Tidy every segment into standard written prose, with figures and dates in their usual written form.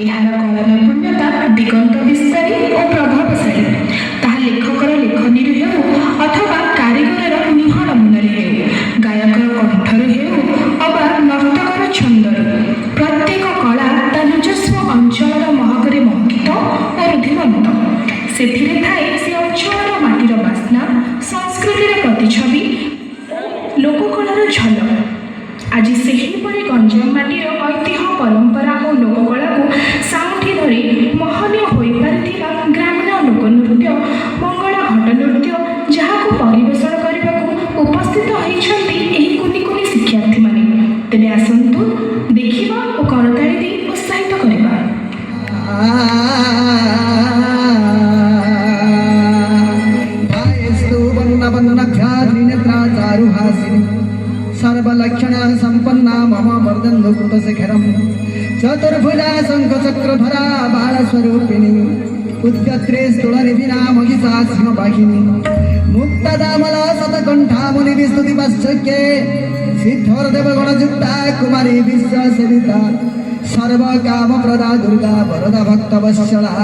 ଏହାର କଳା ନୈପୁଣ୍ୟତା ଦିଗନ୍ତ ବିସ୍ତାରୀ ଓ ପ୍ରଭାବଶାଳୀ। ତାହା ଲେଖକର ଲେଖନୀରୁ ହେଉ ଅଥବା କାରିଗରର ମୁହଁ ନମୁନାରେ ହେଉ, ଗାୟକର କଣ୍ଠରୁ ହେଉ ଅବା ନର୍ତ୍ତକର ଛନ୍ଦରୁ, ପ୍ରତ୍ୟେକ କଳା ତା ନିଜସ୍ୱ ଅଞ୍ଚଳର ମହକରେ ମହକିତ ଓ ରୁଧିବନ୍ତ। ସେଥିରେ ଥାଏ ସେ ଅଞ୍ଚଳର ମାଟିର ବାସ୍ନା, ସଂସ୍କୃତିର ପ୍ରତିଛବି, ଲୋକକଳାର ଝଲକ। ଆଜି ସେହିପରି ଗଞ୍ଜାମ ମାଟିର ଐତିହ୍ୟ, ପରମ୍ପରା ଓ ଲୋକକଳାକୁ ସାଉଁଟି ଧରି ମହନୀୟ ହୋଇପାରିଥିବା ଗ୍ରାମୀଣ ଲୋକନୃତ୍ୟ ମଙ୍ଗଳା ଘଟ ନୃତ୍ୟ, ଯାହାକୁ ପରିବେଷଣ କରିବାକୁ ଉପସ୍ଥିତ ହୋଇଛନ୍ତି ଏହି କୁନି କୁନି ଶିକ୍ଷାର୍ଥୀମାନେ। ତେବେ ଆସନ୍ତୁ ଦେଖିବା ଓ କରତାଳି ଦେଇ ଉତ୍ସାହିତ କରିବା। सर्वलक्षण संपन्ना मम वर्धन्धुकुटशिखरम् चतुर्भुजा शङ्खचक्रधरा बालस्वरूपिणी उद्गत्रे स्थूलनिधिना महिषा सिंहवाहिनी मुक्तदामला शतकण्ठा मुनिविस्तुतिपश्चक्ये सिद्धोर्देवगणयुक्ता कुमारी विश्वसेविता सर्वकामप्रदा दुर्गा वरदा भक्तवत्सला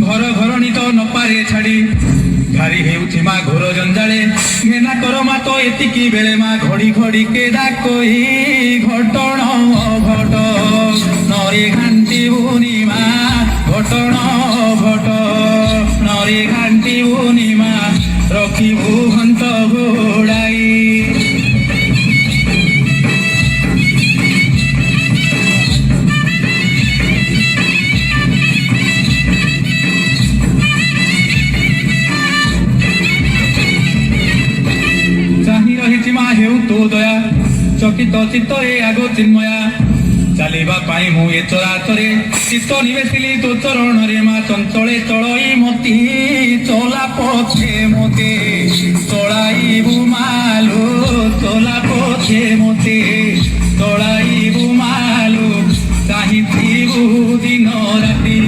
घर घरणी तो नपारे छाड़ी भारी हेउथि मा घोर जंजाले घेना कर मा तो एतिकी बेले मा घड़ी घड़ी के डाकोई घटण घट नरे घांटी बुनी मा घटण घट नरे घांटी बुनी मा रखिबु घंट घोड़ाई। दया चकित चित्त आगो चिन्मया चलवा मु ए चराचरे चित्त निवेशिली तो चरण रे मा चंचले चलई मती चला पछे मते चलाई बुमालो चला पछे मते चलाई बुमालो चाहिथिबु दिन राति।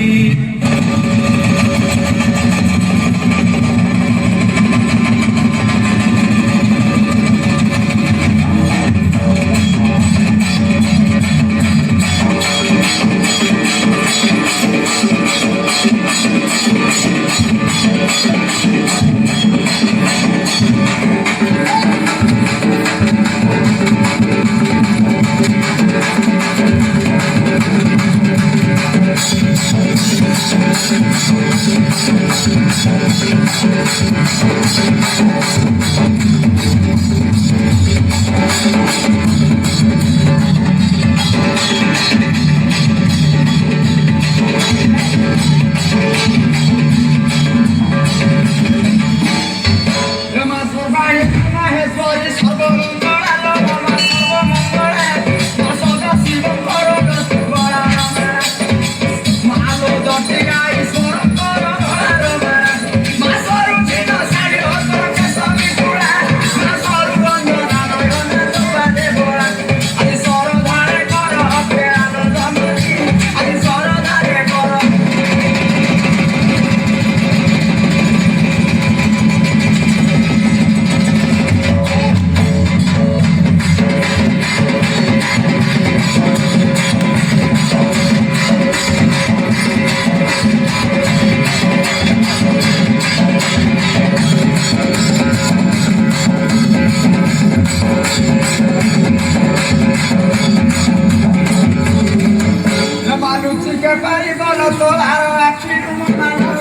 ଲୁଚିକେ ପାରିବ ତୋଳାର ଆଖିରୁ ମାନ